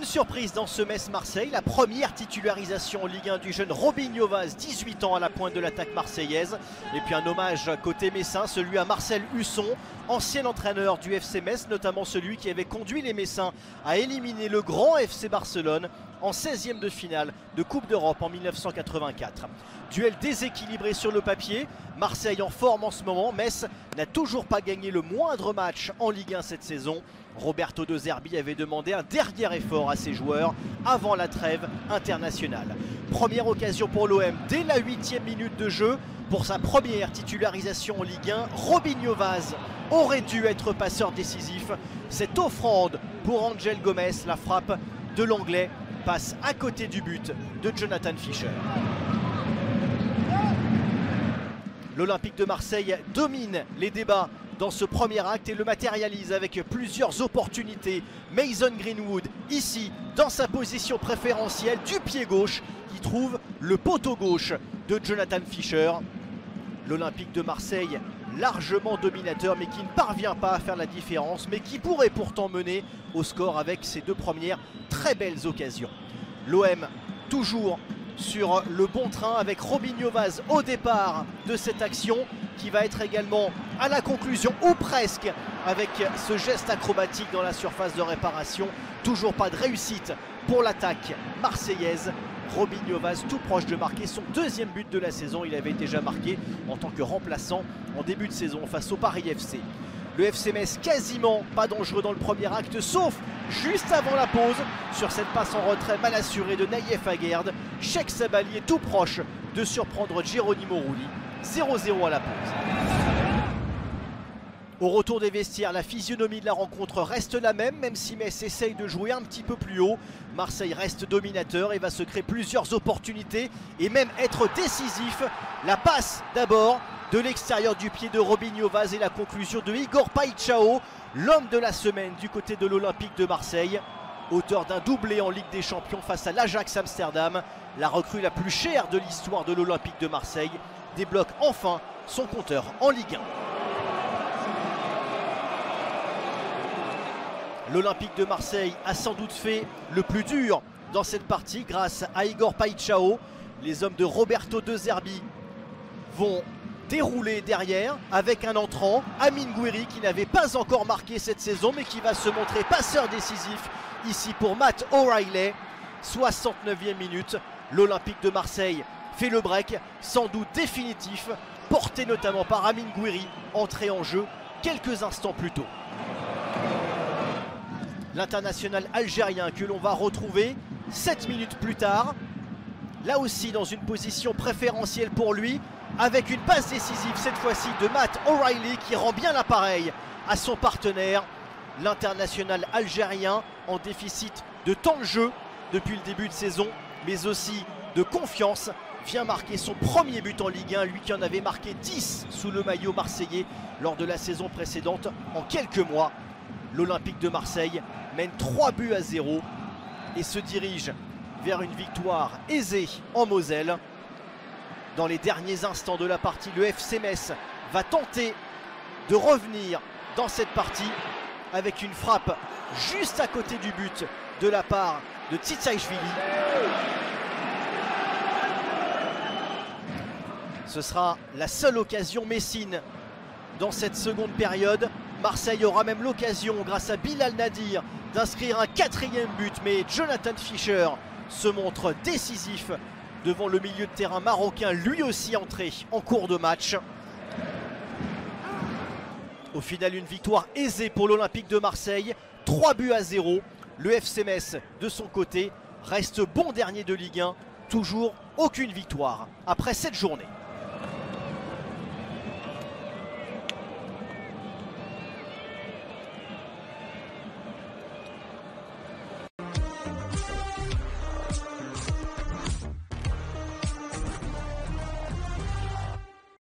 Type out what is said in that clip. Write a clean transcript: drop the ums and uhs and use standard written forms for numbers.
Une surprise dans ce Metz-Marseille, la première titularisation en Ligue 1 du jeune Robinho Vaz, 18 ans à la pointe de l'attaque marseillaise. Et puis un hommage côté messin, celui à Marcel Husson, ancien entraîneur du FC Metz, notamment celui qui avait conduit les Messins à éliminer le grand FC Barcelone en 16e de finale de Coupe d'Europe en 1984. Duel déséquilibré sur le papier, Marseille en forme en ce moment, Metz n'a toujours pas gagné le moindre match en Ligue 1 cette saison. Roberto De Zerbi avait demandé un dernier effort à ses joueurs avant la trêve internationale. Première occasion pour l'OM dès la 8e minute de jeu. Pour sa première titularisation en Ligue 1, Robinho Vaz aurait dû être passeur décisif. Cette offrande pour Angel Gomez, la frappe de l'Anglais passe à côté du but de Jonathan Fischer. L'Olympique de Marseille domine les débats dans ce premier acte et le matérialise avec plusieurs opportunités. Mason Greenwood, ici, dans sa position préférentielle du pied gauche, qui trouve le poteau gauche de Jonathan Fischer. L'Olympique de Marseille, largement dominateur, mais qui ne parvient pas à faire la différence, mais qui pourrait pourtant mener au score avec ses deux premières très belles occasions. L'OM, toujours sur le bon train avec Robinho Vaz au départ de cette action qui va être également à la conclusion ou presque avec ce geste acrobatique dans la surface de réparation. Toujours pas de réussite pour l'attaque marseillaise. Robinho Vaz tout proche de marquer son deuxième but de la saison. Il avait déjà marqué en tant que remplaçant en début de saison face au Paris FC. Le FC Metz quasiment pas dangereux dans le premier acte, sauf juste avant la pause sur cette passe en retrait mal assurée de Naïef Aguerd. Cheikh Sabali est tout proche de surprendre Geronimo Rulli. 0-0 à la pause. Au retour des vestiaires, la physionomie de la rencontre reste la même si Metz essaye de jouer un petit peu plus haut. Marseille reste dominateur et va se créer plusieurs opportunités et même être décisif. La passe d'abord de l'extérieur du pied de Robinho Vaz et la conclusion de Igor Paixão, l'homme de la semaine du côté de l'Olympique de Marseille. Auteur d'un doublé en Ligue des Champions face à l'Ajax Amsterdam, la recrue la plus chère de l'histoire de l'Olympique de Marseille débloque enfin son compteur en Ligue 1. L'Olympique de Marseille a sans doute fait le plus dur dans cette partie grâce à Igor Paixão. Les hommes de Roberto De Zerbi vont dérouler derrière avec un entrant, Amine Gouiri, qui n'avait pas encore marqué cette saison mais qui va se montrer passeur décisif ici pour Matt O'Reilly. 69e minute, l'Olympique de Marseille fait le break, sans doute définitif, porté notamment par Amine Gouiri, entré en jeu quelques instants plus tôt. L'international algérien que l'on va retrouver 7 minutes plus tard, là aussi dans une position préférentielle pour lui, avec une passe décisive cette fois-ci de Matt O'Reilly qui rend bien l'appareil à son partenaire. L'international algérien en déficit de temps de jeu depuis le début de saison, mais aussi de confiance, vient marquer son premier but en Ligue 1, lui qui en avait marqué 10 sous le maillot marseillais lors de la saison précédente en quelques mois. L'Olympique de Marseille mène 3-0 et se dirige vers une victoire aisée en Moselle. Dans les derniers instants de la partie, le FC Metz va tenter de revenir dans cette partie avec une frappe juste à côté du but de la part de Tsatsishvili. Ce sera la seule occasion messine dans cette seconde période. Marseille aura même l'occasion, grâce à Bilal Nadir, d'inscrire un 4e but. Mais Jonathan Fischer se montre décisif devant le milieu de terrain marocain, lui aussi entré en cours de match. Au final, une victoire aisée pour l'Olympique de Marseille. 3-0. Le FC Metz, de son côté, reste bon dernier de Ligue 1. Toujours aucune victoire après cette journée.